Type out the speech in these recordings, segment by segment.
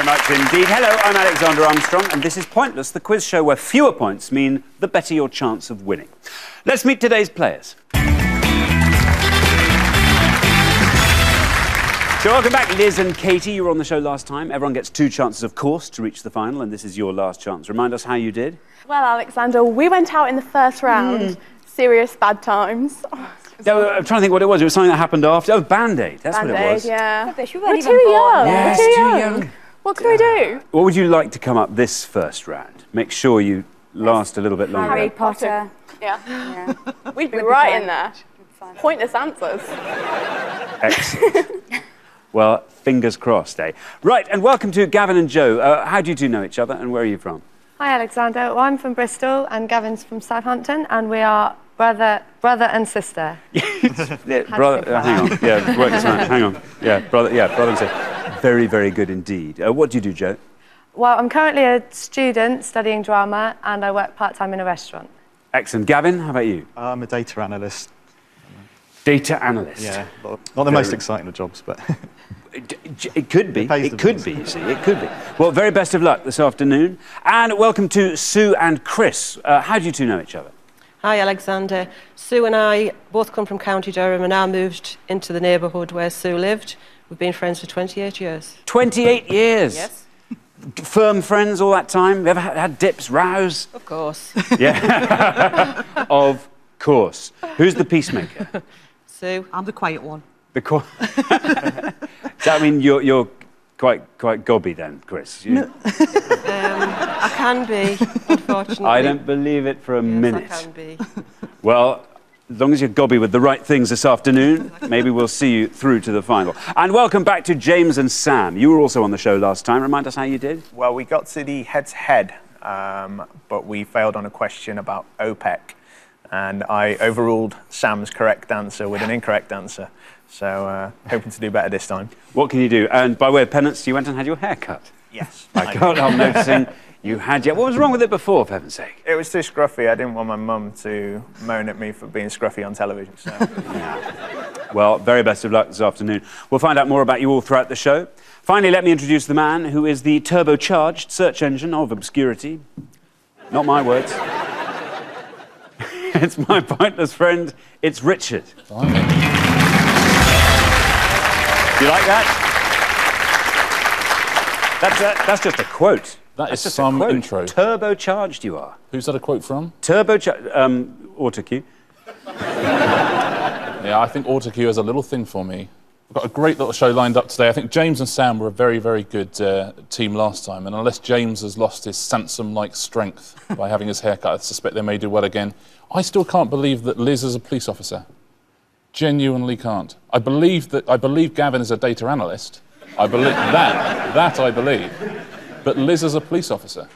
very much indeed. Hello, I'm Alexander Armstrong, and this is Pointless, the quiz show where fewer points mean the better your chance of winning. Let's meet today's players. So welcome back, Liz and Katie. You were on the show last time. Everyone gets 2 chances, of course, to reach the final, and this is your last chance. Remind us how you did. Well, Alexander, we went out in the first round. Serious bad times. No, I'm trying to think what it was. It was something that happened after. Oh, Band-Aid. That's what it was. Yeah. Rubbish, We're too young. Yes, We're too young. What can we do? What would you like to come up this first round? Make sure you last a little bit longer. Harry Potter. Yeah. We'd be right in there. Pointless answers. Excellent. Well, fingers crossed, eh? Right, and welcome to Gavin and Joe. How do you two know each other, and where are you from? Hi, Alexander. Well, I'm from Bristol, and Gavin's from Southampton, and we are brother and sister. Brother, hang on. Yeah, work this out. Hang on. Yeah, brother and sister. Very, very good indeed. What do you do, Joe? Well, I'm currently a student studying drama, and I work part-time in a restaurant. Excellent. Gavin, how about you? I'm a data analyst. Data analyst. Yeah, not the most exciting of jobs, but... It could be. It could be, you see. It could be. Well, very best of luck this afternoon. And welcome to Sue and Chris. How do you two know each other? Hi, Alexander. Sue and I both come from County Durham and now moved into the neighbourhood where Sue lived. We've been friends for 28 years. 28 years? Yes. Firm friends all that time? You ever had dips, rows? Of course. Yeah. Of course. Who's the peacemaker? Sue. I'm the quiet one. Does that mean you're quite gobby then, Chris? I can be, unfortunately. I don't believe it for a minute. I can be. Well, as long as you're gobby with the right things this afternoon, maybe we'll see you through to the final. And welcome back to James and Sam. You were also on the show last time. Remind us how you did. Well, we got to the head-to-head, but we failed on a question about OPEC. And I overruled Sam's correct answer with an incorrect answer. So, hoping to do better this time. What can you do? And by way of penance, you went and had your hair cut. Yes. I can't help noticing you had What was wrong with it before, for heaven's sake? It was too scruffy. I didn't want my mum to moan at me for being scruffy on television. So. Yeah. Well, very best of luck this afternoon. We'll find out more about you all throughout the show. Finally, let me introduce the man who is the turbocharged search engine of obscurity. Not my words. It's my pointless friend. It's Richard. Do you like that? That's just a quote. That is some intro. Turbocharged you are. Who's that a quote from? Turbocharged... autocue. Yeah, I think autocue is a little thing for me. We've got a great little show lined up today. I think James and Sam were a very, very good team last time, and unless James has lost his Sansom-like strength by having his hair cut, I suspect they may do well again. I still can't believe that Liz is a police officer. Genuinely can't. I believe Gavin is a data analyst. I believe that I believe. But Liz is a police officer.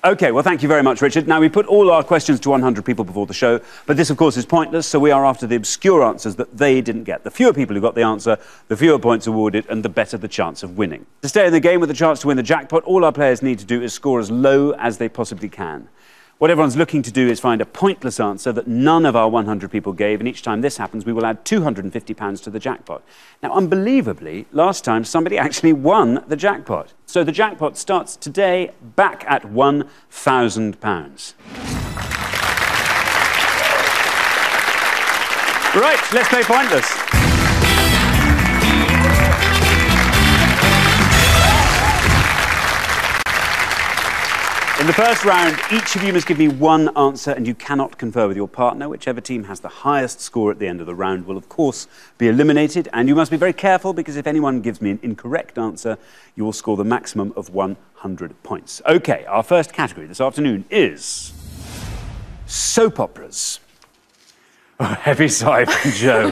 OK, well, thank you very much, Richard. Now, we put all our questions to 100 people before the show, but this, of course, is pointless, so we are after the obscure answers that they didn't get. The fewer people who got the answer, the fewer points awarded, and the better the chance of winning. To stay in the game with a chance to win the jackpot, all our players need to do is score as low as they possibly can. What everyone's looking to do is find a pointless answer that none of our 100 people gave, and each time this happens, we will add £250 to the jackpot. Now, unbelievably, last time somebody actually won the jackpot. So the jackpot starts today back at £1,000. Right, let's play Pointless. In the first round, each of you must give me one answer and you cannot confer with your partner. Whichever team has the highest score at the end of the round will, of course, be eliminated. And you must be very careful because if anyone gives me an incorrect answer, you will score the maximum of 100 points. OK, our first category this afternoon is soap operas. Oh, heavy sigh from Joe.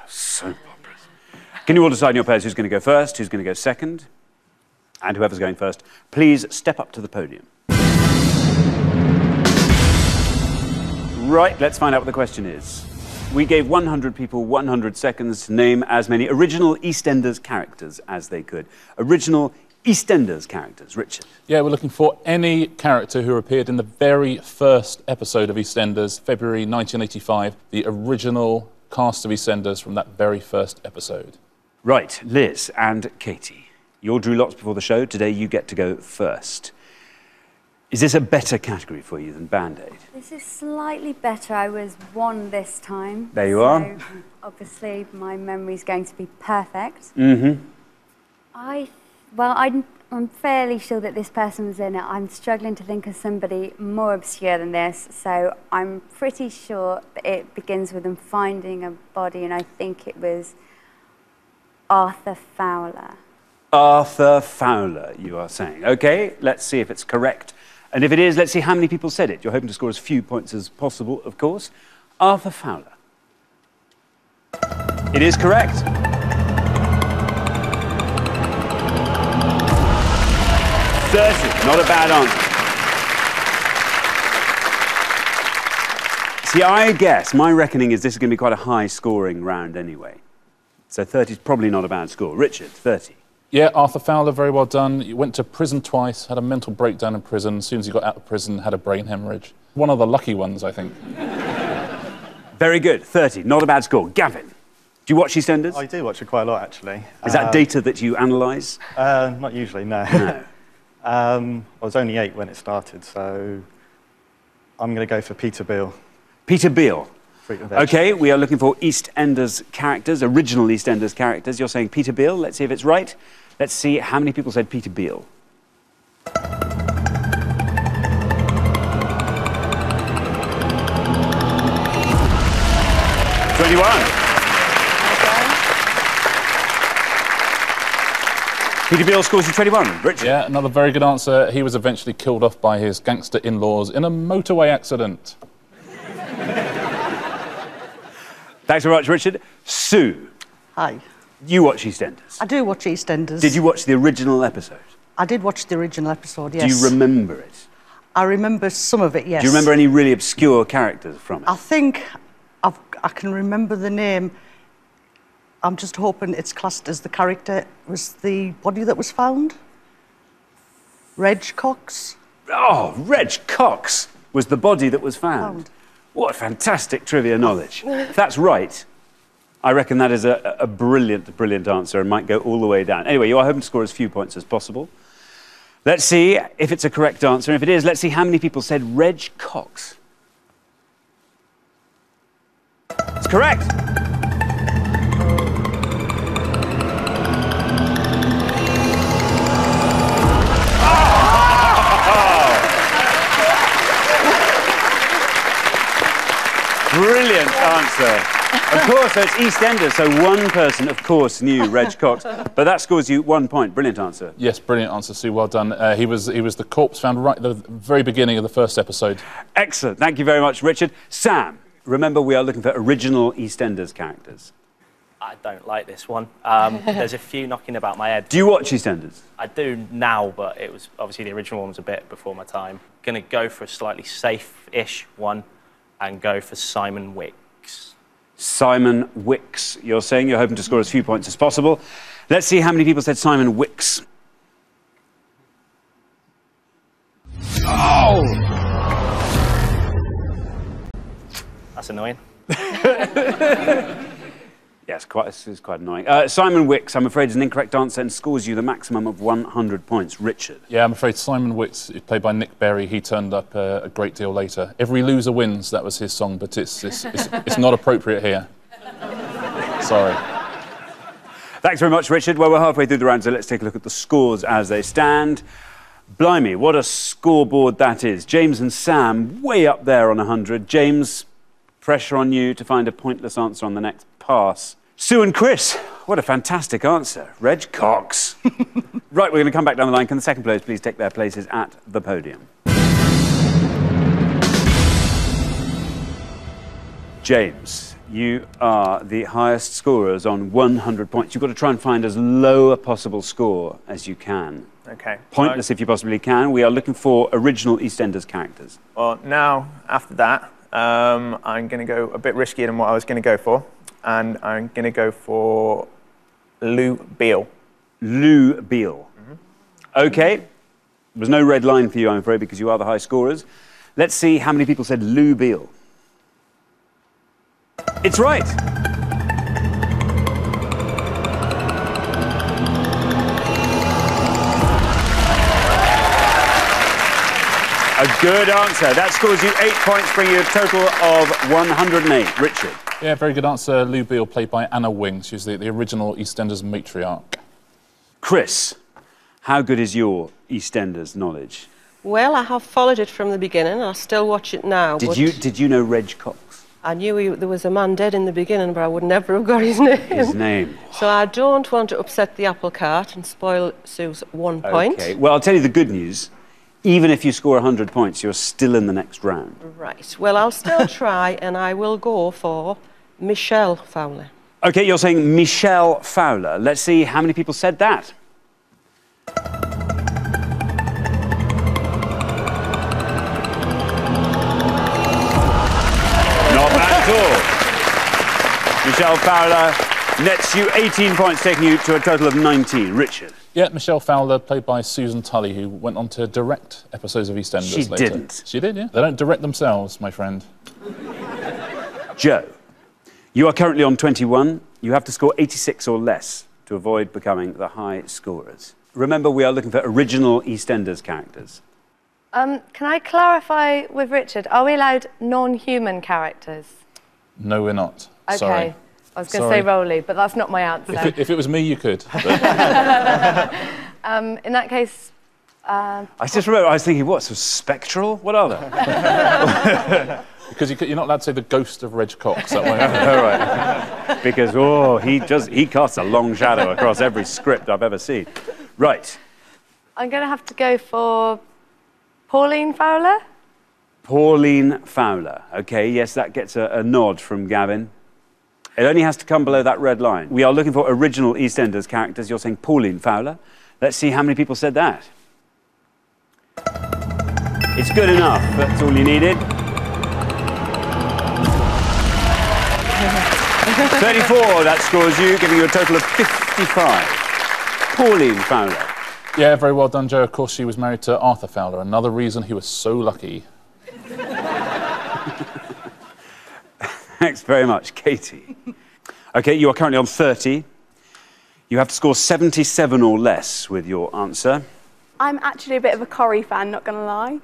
Soap operas. Can you all decide in your pairs who's going to go first, who's going to go second? And whoever's going first, please step up to the podium. Right, let's find out what the question is. We gave 100 people 100 seconds to name as many original EastEnders characters as they could. Original EastEnders characters. Richard. Yeah, we're looking for any character who appeared in the very first episode of EastEnders, February 1985, the original cast of EastEnders from that very first episode. Right, Liz and Katie. You all drew lots before the show. Today you get to go first. Is this a better category for you than Band-Aid? This is slightly better. I was 1 this time. There you are. Obviously, my memory's going to be perfect. Mm-hmm. I'm fairly sure that this person was in it. I'm struggling to think of somebody more obscure than this, so I'm pretty sure that it begins with them finding a body, and I think it was Arthur Fowler. Arthur Fowler, you are saying. OK, let's see if it's correct. And if it is, let's see how many people said it. You're hoping to score as few points as possible, of course. Arthur Fowler. It is correct. Not a bad answer. See, I guess, my reckoning is this is going to be quite a high-scoring round anyway. So 30 is probably not a bad score. Richard, 30. Yeah, Arthur Fowler, very well done. He went to prison twice, had a mental breakdown in prison. As soon as he got out of prison, had a brain hemorrhage. One of the lucky ones, I think. Very good, 30. Not a bad score. Gavin, do you watch EastEnders? I do watch it quite a lot, actually. Is that data that you analyse? Not usually, no. No. I was only 8 when it started, so I'm going to go for Peter Beale. Peter Beale. Freak and Veg. OK, we are looking for EastEnders characters, original EastEnders characters. You're saying Peter Beale. Let's see if it's right. Let's see how many people said Peter Beale. 21. Peter Beale scores you 21. Richard? Yeah, another very good answer. He was eventually killed off by his gangster in-laws in a motorway accident. Thanks very much, Richard. Sue. Hi. You watch EastEnders? I do watch EastEnders. Did you watch the original episode? I did watch the original episode, yes. Do you remember it? I remember some of it, yes. Do you remember any really obscure characters from it? I think I can remember the name. I'm just hoping it's classed as the character. Was the body that was found? Reg Cox? Oh, Reg Cox was the body that was found. What fantastic trivia knowledge. If that's right, I reckon that is a brilliant, brilliant answer and might go all the way down. Anyway, you are hoping to score as few points as possible. Let's see if it's a correct answer. If it is, let's see how many people said Reg Cox. It's correct. Brilliant answer. Of course, so it's EastEnders, so one person, of course, knew Reg Cox, but that scores you 1 point. Brilliant answer. Yes, brilliant answer, Sue. Well done. He was the corpse found right at the very beginning of the first episode. Excellent. Thank you very much, Richard. Sam, remember we are looking for original EastEnders characters. I don't like this one. There's a few knocking about my head. Do you watch EastEnders? I do now, but it was obviously the original one was a bit before my time. Going to go for a slightly safe-ish one and go for Simon Wicks. Simon Wicks. You're saying you're hoping to score as few points as possible. Let's see how many people said Simon Wicks. Oh! That's annoying. Yes, it's quite annoying. Simon Wicks, I'm afraid, is an incorrect answer and scores you the maximum of 100 points. Richard? Yeah, I'm afraid Simon Wicks, played by Nick Berry, he turned up a great deal later. Every Loser Wins, that was his song, but it's not appropriate here. Sorry. Thanks very much, Richard. Well, we're halfway through the round, so let's take a look at the scores as they stand. Blimey, what a scoreboard that is. James and Sam way up there on 100. James, pressure on you to find a pointless answer on the next pass. Sue and Chris, what a fantastic answer. Reg Cox. Right, we're going to come back down the line. Can the second players please take their places at the podium? James, you are the highest scorers on 100 points. You've got to try and find as low a possible score as you can. Okay. Pointless if you possibly can. We are looking for original EastEnders characters. Well, now, after that, I'm going to go a bit riskier than what I was going to go for. And I'm going to go for Lou Beale. Lou Beale. OK. There was no red line for you, I'm afraid, because you are the high scorers. Let's see how many people said Lou Beale. It's right. A good answer. That scores you 8 points, bringing you a total of 108. Richard. Yeah, very good answer. Lou Beale, played by Anna Wing. She's the original EastEnders matriarch. Chris, how good is your EastEnders knowledge? Well, I have followed it from the beginning, and I still watch it now. Did you know Reg Cox? I knew there was a man dead in the beginning, but I would never have got his name. His name. So I don't want to upset the apple cart and spoil Sue's 1 point. Okay. Well, I'll tell you the good news. Even if you score 100 points, you're still in the next round. Right. Well, I'll still try, and I will go for Michelle Fowler. OK, you're saying Michelle Fowler. Let's see how many people said that. Not bad at all. Michelle Fowler nets you 18 points, taking you to a total of 19. Richard. Yeah, Michelle Fowler, played by Susan Tully, who went on to direct episodes of EastEnders later. She didn't. She did, yeah. They don't direct themselves, my friend. Joe, you are currently on 21. You have to score 86 or less to avoid becoming the high scorers. Remember, we are looking for original EastEnders characters. Can I clarify with Richard, are we allowed non-human characters? No, we're not. Okay. Sorry. I was going to say Rowley, but that's not my answer. If it was me, you could. In that case... I just remember, I was thinking, what, so spectral? What are they? Because you're not allowed to say the ghost of Reg Cox. That way. All right. Because, he casts a long shadow across every script I've ever seen. Right. I'm going to have to go for Pauline Fowler. Pauline Fowler. OK, yes, that gets a nod from Gavin. It only has to come below that red line. We are looking for original EastEnders characters. You're saying Pauline Fowler. Let's see how many people said that. It's good enough. That's all you needed. 34, that scores you, giving you a total of 55. Pauline Fowler. Yeah, very well done, Joe. Of course, she was married to Arthur Fowler. Another reason he was so lucky. Thanks very much, Katie. OK, you are currently on 30. You have to score 77 or less with your answer. I'm actually a bit of a Corrie fan, not going to lie.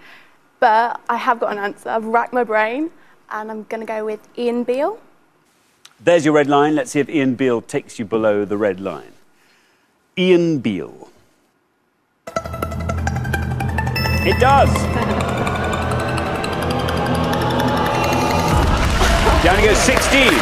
But I have got an answer. I've racked my brain, and I'm going to go with Ian Beale. There's your red line. Let's see if Ian Beale takes you below the red line. Ian Beale. It does. Down to go 16.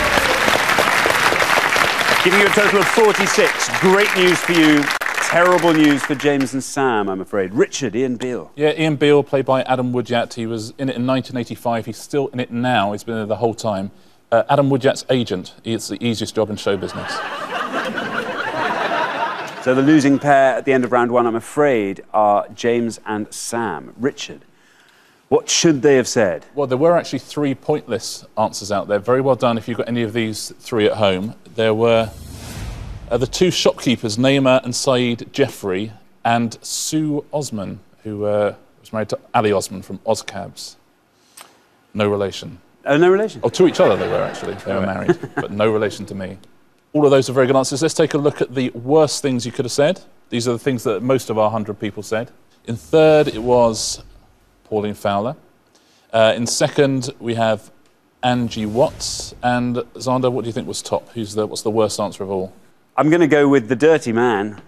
Giving you a total of 46. Great news for you. Terrible news for James and Sam, I'm afraid. Richard, Ian Beale. Yeah, Ian Beale, played by Adam Woodyat. He was in it in 1985. He's still in it now. He's been there the whole time. Adam Woodyat's agent. It's the easiest job in show business. So the losing pair at the end of round one, I'm afraid, are James and Sam. Richard, what should they have said? Well, there were actually 3 pointless answers out there. Very well done if you've got any of these 3 at home. There were the 2 shopkeepers, Naima and Saeed Jeffrey, and Sue Osman, who was married to Ali Osman from Ozcabs. No relation. Oh, no relation? Oh, to each other they were, actually. They were married, but no relation to me. All of those are very good answers. Let's take a look at the worst things you could have said. These are the things that most of our 100 people said. In third, it was Pauline Fowler. In second, we have Angie Watts. And Xander, what do you think was top? What's the worst answer of all? I'm going to go with the dirty man.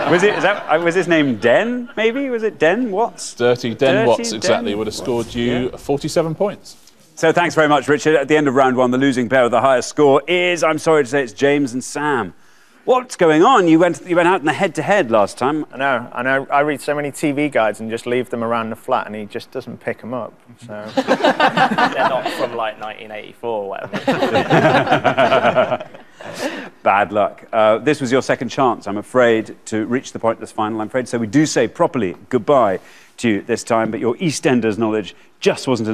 Was his name Den, maybe? Was it Den Watts? Dirty Watts, exactly. Would have scored you 47 points. So thanks very much, Richard. At the end of round one, the losing pair with the highest score is, I'm sorry to say, it's James and Sam. What's going on? You went out in the head-to-head last time. I know. I read so many TV guides and just leave them around the flat, and he just doesn't pick them up. So they're not from like 1984 or whatever. Bad luck. This was your second chance, I'm afraid, to reach the pointless final, I'm afraid. So we do say properly goodbye to you this time, but your EastEnders knowledge just wasn't enough.